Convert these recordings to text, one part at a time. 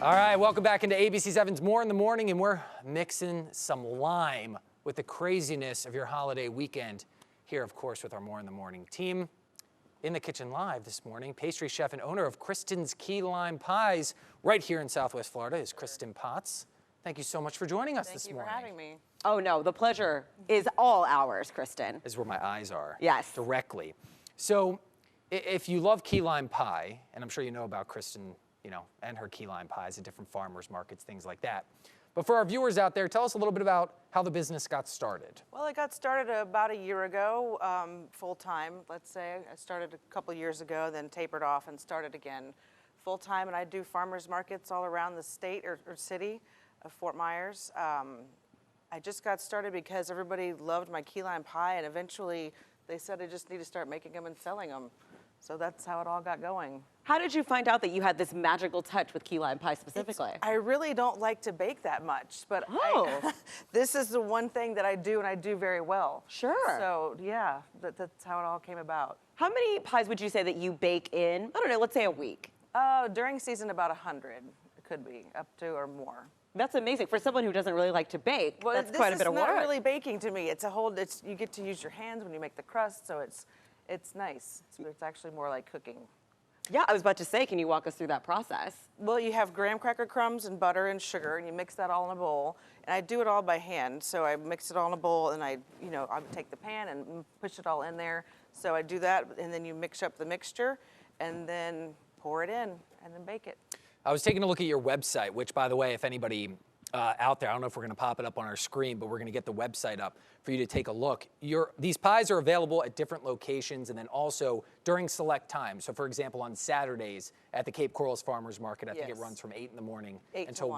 All right, welcome back into ABC7's More in the Morning, and we're mixing some lime with the craziness of your holiday weekend. Here, of course, with our More in the Morning team. In the kitchen live this morning, pastry chef and owner of Kristin'S Key Lime Pies right here in Southwest Florida is Kristin Potts. Thank you so much for joining us this morning. Thank you for having me. Oh no, the pleasure is all ours, Kristin. This is where my eyes are. Yes. Directly. So, if you love key lime pie, and I'm sure you know about Kristin, and her key lime pies at different farmers markets, things like that. But for our viewers out there, tell us a little bit about how the business got started. Well, it got started about a year ago, full-time, let's say. I started a couple years ago, then tapered off and started again full-time. And I do farmers markets all around the state or city of Fort Myers. I just got started because everybody loved my key lime pie, and eventually they said I just need to start making them and selling them. So that's how it all got going. How did you find out that you had this magical touch with key lime pie specifically? I really don't like to bake that much, but this is the one thing that I do, and I do very well. Sure. So yeah, that's how it all came about. How many pies would you say that you bake in, I don't know, let's say a week? During season, about 100. It could be up to or more. That's amazing. For someone who doesn't really like to bake, Well, that's quite a bit of work. This is not really baking to me. It's a whole, you get to use your hands when you make the crust, so it's nice. It's actually more like cooking. Yeah, I was about to say, can you walk us through that process? Well, you have graham cracker crumbs and butter and sugar, and you mix that all in a bowl. And I do it all by hand, so I mix it all in a bowl, and I take the pan and push it all in there. So I do that, and then you mix up the mixture, and then pour it in, and then bake it. I was taking a look at your website, which, by the way, if anybody out there, I don't know if we're going to pop it up on our screen, but we're going to get the website up for you to take a look. These pies are available at different locations and then also during select times. So, for example, on Saturdays at the Cape Corals Farmers Market, I think it runs from 8 in the morning until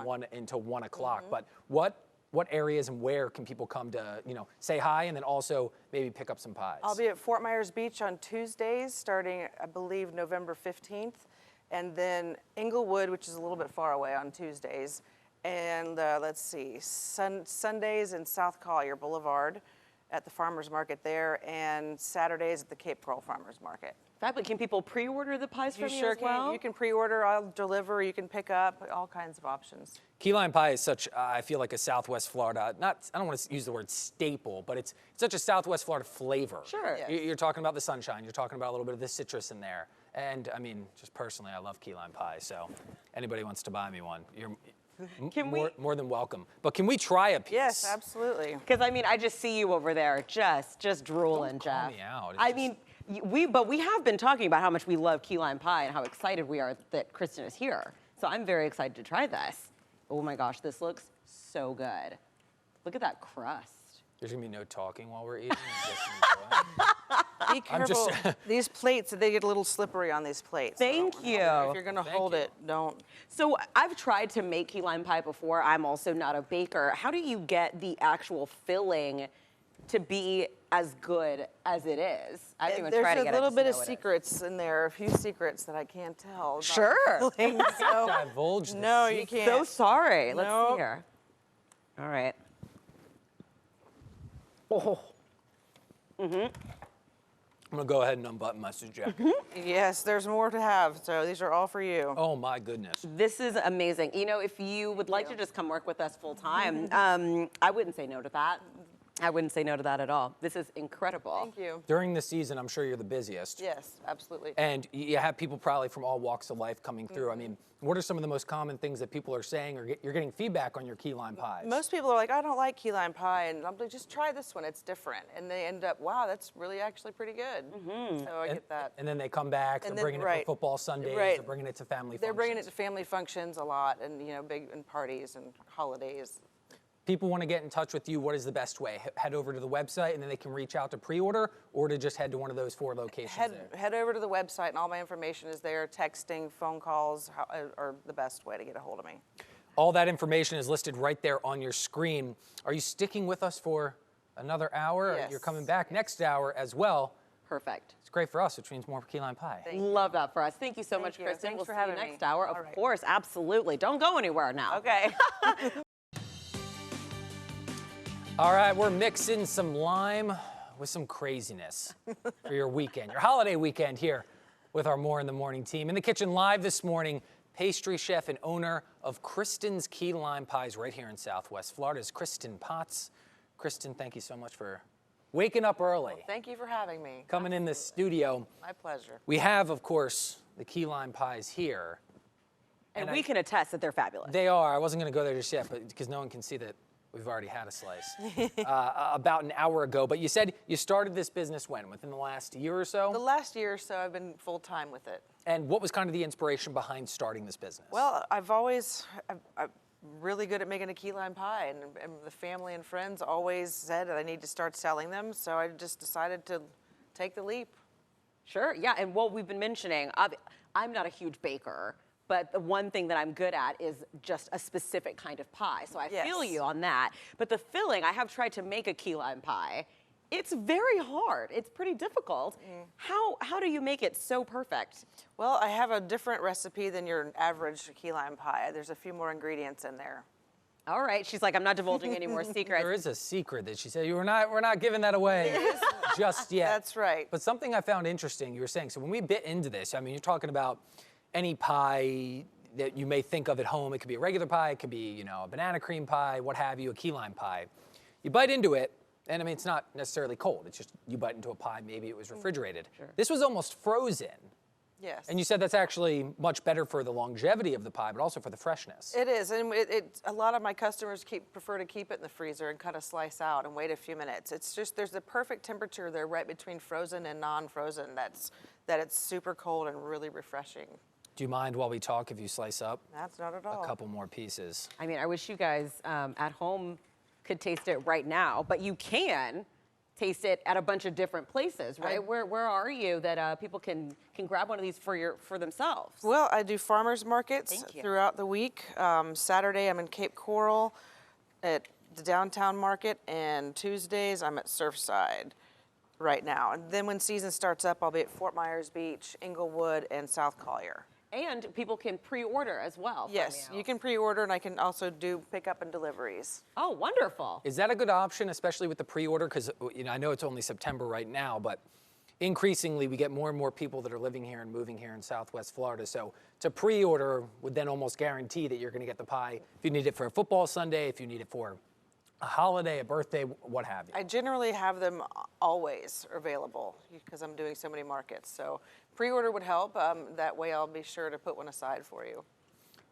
1 o'clock. But what areas and where can people come to, say hi and then also maybe pick up some pies? I'll be at Fort Myers Beach on Tuesdays, starting, I believe, November 15th. And then Inglewood, which is a little bit far away, on Tuesdays. And let's see, Sundays in South Collier Boulevard at the farmers market there, and Saturdays at the Cape Coral Farmers Market. Fabulous. Can people pre-order the pies from you as well? You can pre-order, I'll deliver, you can pick up, all kinds of options. Key lime pie is such, I feel like a Southwest Florida, I don't want to use the word staple, but it's such a Southwest Florida flavor. Sure. Yes. You're talking about the sunshine, you're talking about a little bit of the citrus in there. And I mean, just personally, I love key lime pie, so anybody wants to buy me one, you're more than welcome. But can we try a piece? Yes, absolutely. Because I mean, I just see you over there, just drooling, Don't call Jeff. me out. I mean, we have been talking about how much we love key lime pie and how excited we are that Kristin is here. So I'm very excited to try this. Oh my gosh, this looks so good. Look at that crust. There's gonna be no talking while we're eating. Just enjoy. Be careful. These plates, they get a little slippery on these plates. Thank you. If you're gonna hold it, don't. So I've tried to make key lime pie before. I'm also not a baker. How do you get the actual filling to be as good as it is? I didn't even try to get it. There's a little bit of secrets in there, a few secrets that I can't tell. Sure. So, Divulge this. no, you can't. So sorry. Let's Nope. see here. All right. Oh. I'm gonna go ahead and unbutton my suit jacket. Yes, there's more to have, so these are all for you. Oh my goodness. This is amazing. You know, if you would like to just come work with us full time, I wouldn't say no to that. I wouldn't say no to that at all. This is incredible. Thank you. During the season, I'm sure you're the busiest. Yes, absolutely. And you have people probably from all walks of life coming through. I mean, what are some of the most common things that people are saying or you're getting feedback on your key lime pies? Most people are like, I don't like key lime pie, and I'm like, just try this one, it's different. And they end up, wow, that's really actually pretty good. So I get that. And then they come back, they're bringing it for football Sundays, they're bringing it to family functions. They're bringing it to family functions a lot, and big and parties and holidays. People want to get in touch with you, what is the best way? Head over to the website and then they can reach out to pre-order, or to just head to one of those 4 locations Head over to the website, and all my information is there. Texting, phone calls are the best way to get a hold of me. All that information is listed right there on your screen. Are you sticking with us for another hour? Yes. You're coming back next hour as well. Perfect. It's great for us, which means more key lime pie. Love that for us. Thank you so much, you. Kristin. Thanks We'll for see you having me. next hour. All Of right. course, absolutely. Don't go anywhere now. Okay. All right, we're mixing some lime with some craziness for your weekend, your holiday weekend here with our More in the Morning team. In the kitchen live this morning, pastry chef and owner of Kristin'S Key Lime Pies right here in Southwest Florida. Is Kristin Potts. Kristin, thank you so much for waking up early. Well, thank you for having me. Coming in the studio. My pleasure. We have, of course, the key lime pies here. And we can attest that they're fabulous. They are. I wasn't going to go there just yet, but because no one can see that we've already had a slice about an hour ago. But you said you started this business when? Within the last year or so? The last year or so, I've been full-time with it. And what was kind of the inspiration behind starting this business? Well, I'm really good at making a key lime pie, and the family and friends always said that I need to start selling them, so I just decided to take the leap. Sure, yeah, and what we've been mentioning, I'm not a huge baker, but the one thing that I'm good at is just a specific kind of pie, so I feel you on that. But the filling, I have tried to make a key lime pie. It's very hard. It's pretty difficult. How do you make it so perfect? Well, I have a different recipe than your average key lime pie. There's a few more ingredients in there. All right, she's like, I'm not divulging any more secrets. There is a secret that she said. We're not giving that away just yet. That's right. But something I found interesting, you were saying, so when we bit into this, I mean, you're talking about any pie that you may think of at home. It could be a regular pie, it could be, a banana cream pie, what have you, a key lime pie. You bite into it, and I mean, it's not necessarily cold. It's just you bite into a pie, maybe it was refrigerated. Sure. This was almost frozen. Yes. And you said that's actually much better for the longevity of the pie, but also for the freshness. It is, and a lot of my customers prefer to keep it in the freezer and cut a slice out and wait a few minutes. It's just, there's the perfect temperature there right between frozen and non-frozen that it's super cold and really refreshing. Do you mind while we talk if you slice up That's not at all. a couple more pieces? I mean, I wish you guys at home could taste it right now, but you can taste it at a bunch of different places, right? Where are you that people can grab one of these for themselves? Well, I do farmers markets throughout the week. Saturday, I'm in Cape Coral at the downtown market, and Tuesdays, I'm at Surfside right now. And then when season starts up, I'll be at Fort Myers Beach, Inglewood, and South Collier. And people can pre-order as well. Yes, you can pre-order, and I can also do pickup and deliveries. Oh, wonderful. Is that a good option, especially with the pre-order? Because I know it's only September right now, but increasingly we get more and more people that are living here and moving here in Southwest Florida. So to pre-order would then almost guarantee that you're going to get the pie if you need it for a football Sunday, if you need it for a holiday, a birthday, what have you. I generally have them always available because I'm doing so many markets. So pre-order would help. That way I'll be sure to put one aside for you.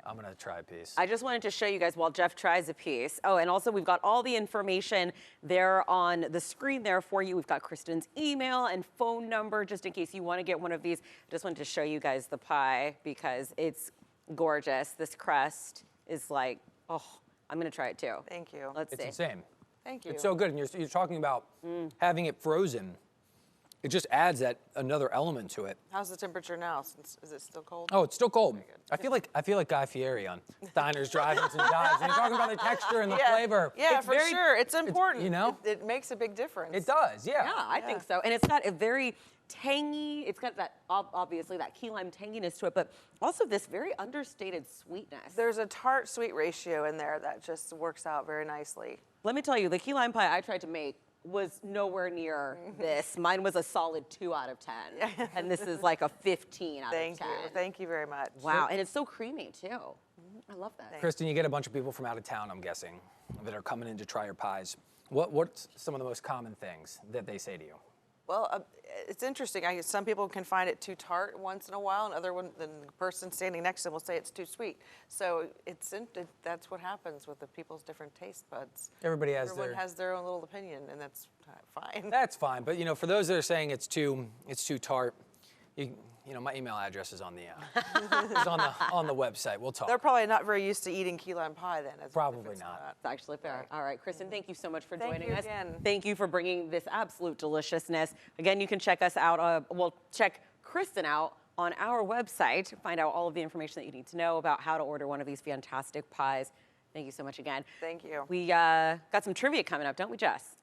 I'm going to try a piece. I just wanted to show you guys while Jeff tries a piece. Oh, and also we've got all the information there on the screen there for you. We've got Kristin's email and phone number just in case you want to get one of these. Just wanted to show you guys the pie because it's gorgeous. This crust is like, oh, I'm going to try it too. Thank you. Let's see. It's insane. Thank you. It's so good. And you're talking about having it frozen. It just adds that another element to it. How's the temperature now? Is it still cold? Oh, it's still cold. I feel like Guy Fieri on Diners, Drive-Ins, and Dives. And you're talking about the texture and the flavor. Yeah, It's for sure. It's important. It makes a big difference. It does, yeah. Yeah, I think so. And it's got a very tangy, it's got that, obviously, that key lime tanginess to it, but also this very understated sweetness. There's a tart-sweet ratio in there that just works out very nicely. Let me tell you, the key lime pie I tried to make was nowhere near this. Mine was a solid 2 out of 10. And this is like a 15 out of 10. Thank you very much. Wow, and it's so creamy too. I love that. Kristen, you get a bunch of people from out of town, I'm guessing, that are coming in to try your pies. What's some of the most common things that they say to you? Well, it's interesting. Some people can find it too tart once in a while, and the person standing next to them will say it's too sweet. So that's what happens with the people's different taste buds. Everyone has their own little opinion, and that's fine. That's fine, but for those that are saying it's too tart, my email address is on the is on the website. We'll talk. They're probably not very used to eating key lime pie then. Probably not. It's actually fair. All right, Kristin, thank you so much for joining us. Again. Thank you for bringing this absolute deliciousness. Again, you can check us out. Check Kristin out on our website to find out all of the information that you need to know about how to order one of these fantastic pies. Thank you so much again. Thank you. We got some trivia coming up, don't we, Jess?